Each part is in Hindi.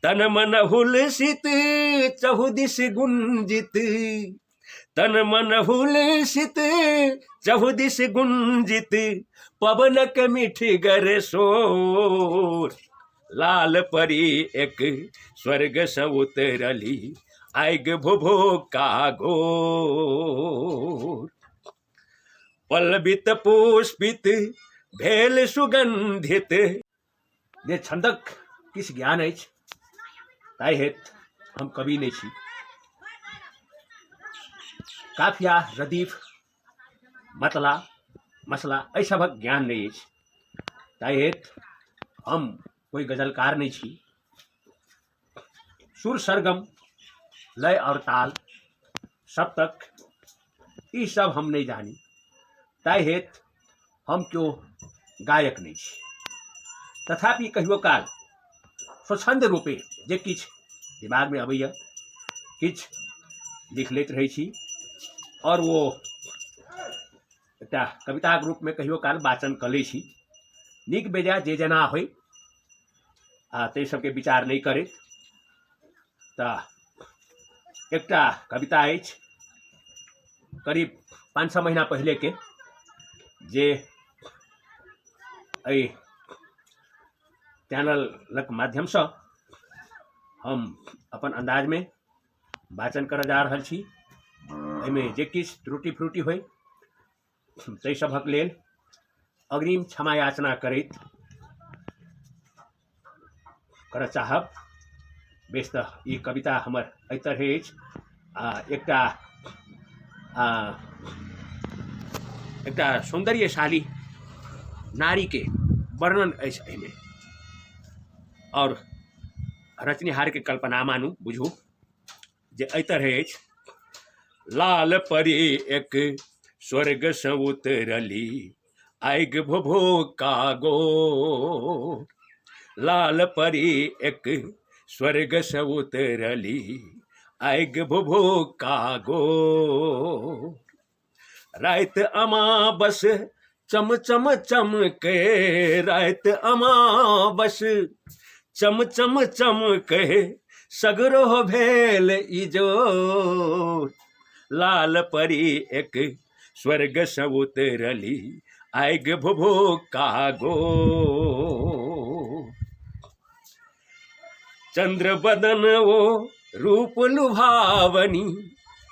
तन मन हुलसित चहुदिश गुंजित, तन मन हुलसित चहुदिश गुंजित, पवनक मीठी गर शोर। लाल परी एक स्वर्ग से उतरली, आयग भुभुका घोर। पल्लवित पुष्पित भेल सुगंधित। जे छंदक किछ ज्ञान अछि ताहि हेतु हम कवि नहि छी। काफिया, रदीफ, मतला, मसला एहि सभक ज्ञान नहि अछि, ताहि हेतु हम कोई गजलकार नहीं छी। सुर, सरगम, लय और ताल, सप्तक ई सब हम नहीं जानी, ताहि हेतु हम क्यों गायक नहीं छी। तथापि कहियो काल स्वच्छंद रूपे जे किछ दिमाग में अबैया किछ लिख लैत रहै छी, और वो एकटा कविताक रूप में कहियो काल वाचन कऽ लै छी। नीक बेजाय जे जेना होय ताहि सबके विचार नहीं करे। एकटा कविता अछि करीब 5-6 महीना पहले के, जे एहि चैनलक माध्यम से हम अपन अंदाज में वाचन कर जा रहल छी। एहिमे जे किछ त्रुटि फ्रुटि होय ताहि सभक लेल अग्रिम क्षमा याचना करैत कर चाहब। बेस तऽ ई कविता हमर एहि तरहे अछि। एकटा सौंदर्यशाली नारी के वर्णन अछि एहिमे, और रचनिहार के कल्पना मानू, बुझू जे एहि तरहे अछि। लाल परी एक स्वर्ग से उतरली, आयग भुभुका घोर। लाल परी एक स्वर्ग से उतरली, आयग भुभुका घोर। रात अमावस चम चम चमके, रात अमावस चम चम चमके, सगरो भेल इजोर। लाल परी एक स्वर्ग से उतरली, आयग भुभुका घोर। चंद्र बदन वो रूप लुभावनी,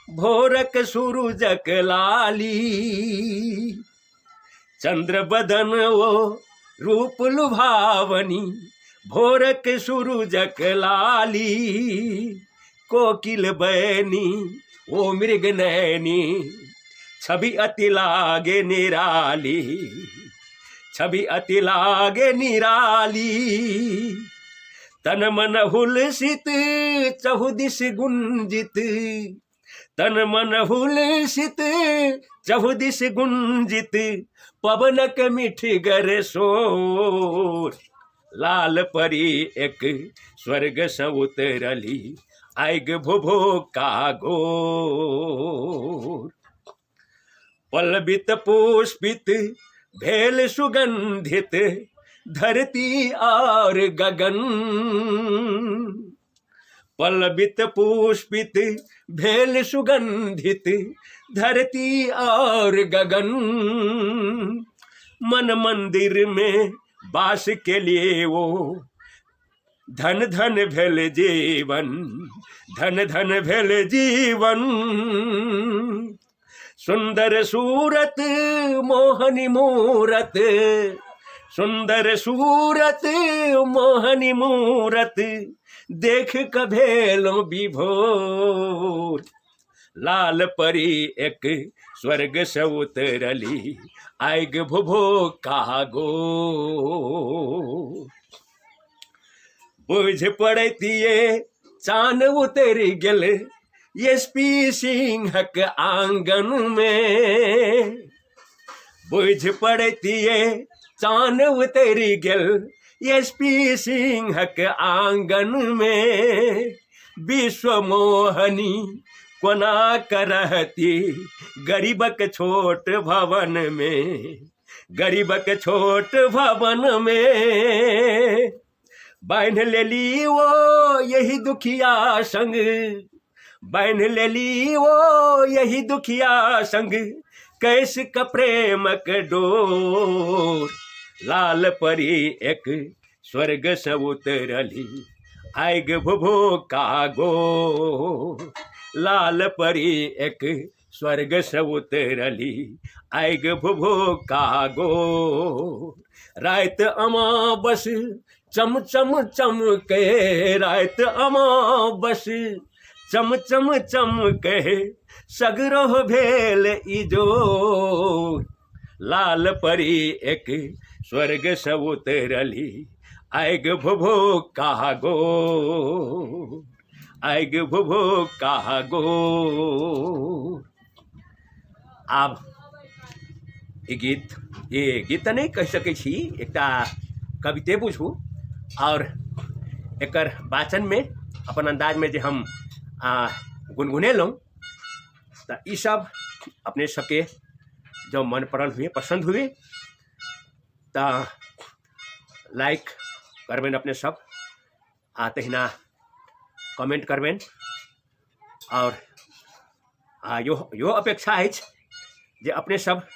भोरक सूरजक लाली। चंद्र बदन वो रूप लुभावनी, भोरक सूरजक लाली। कोकिल बैनी वो मृग नैनी, छवि अति लागे निराली, छवि अति लागे निराली। तन मन हुलसित चहुदिश गुंजित, तन मन हुलसित चहुदिश गुंजित, पवनक मीठी गर शोर। लाल परी एक स्वर्ग से उतरली, आयग भुभुका घोर। पल्लवित पुष्पित भेल सुगंधित, धरती और गगन। पल्लवित पुष्पित भेल सुगंधित, धरती और गगन। मन मंदिर में वास के लिए वो, धन धन भेल जीवन, धन धन भेल जीवन। सुंदर सूरत मोहनी मूरत, सुंदर सूरत मोहनी मूरत, देख क भेलो विभोर। लाल परी एक स्वर्ग से उतरली, आयग भुभुका घोर। बुझ पड़तिए चान उतर गेल एसपी सिंहक आंगन में। बुझ पड़तिए चान उतर गेल एसपी सिंहक आंगन में। विश्व मोहनी कोना करहती गरीबक छोट भवन में, गरीबक छोट भवन में। बांध लेली वो यही दुखिया संग बैन लेली वो, यही दुखिया संग कैस का प्रेम के डोर। लाल परी एक स्वर्ग से उतरली आएग भुभो का गो। लाल परी एक स्वर्ग से उतरली आएग भुभो का गो। रात अमावस चम चम चम के, रात अमावस चम चम चम के सगरो भेल इजो। लाल परी एक स्वर्ग से उतरली आएग भुभो का गो, आएग भुभो का गो। आब ये गीत नहीं कह सकै छी, एकटा कविते बुझू और एकर वाचन में अपन अंदाज में जे हम गुनगुनेलहुँ तो ई सब अपने सबके जो मन पड़ल हुए पसंद हुए तो लाइक करबेन अपने सब, आ तहिना कमेंट करबेन और यो अपेक्षा अछि जे अपने सब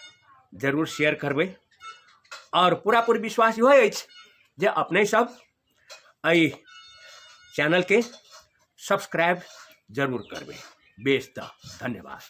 जरूर शेयर करबै और पूरा पूरी विश्वास इहो अछि जे अपने सब एहि चैनल के सब्सक्राइब जरूर करबै। बेस त धन्यवाद।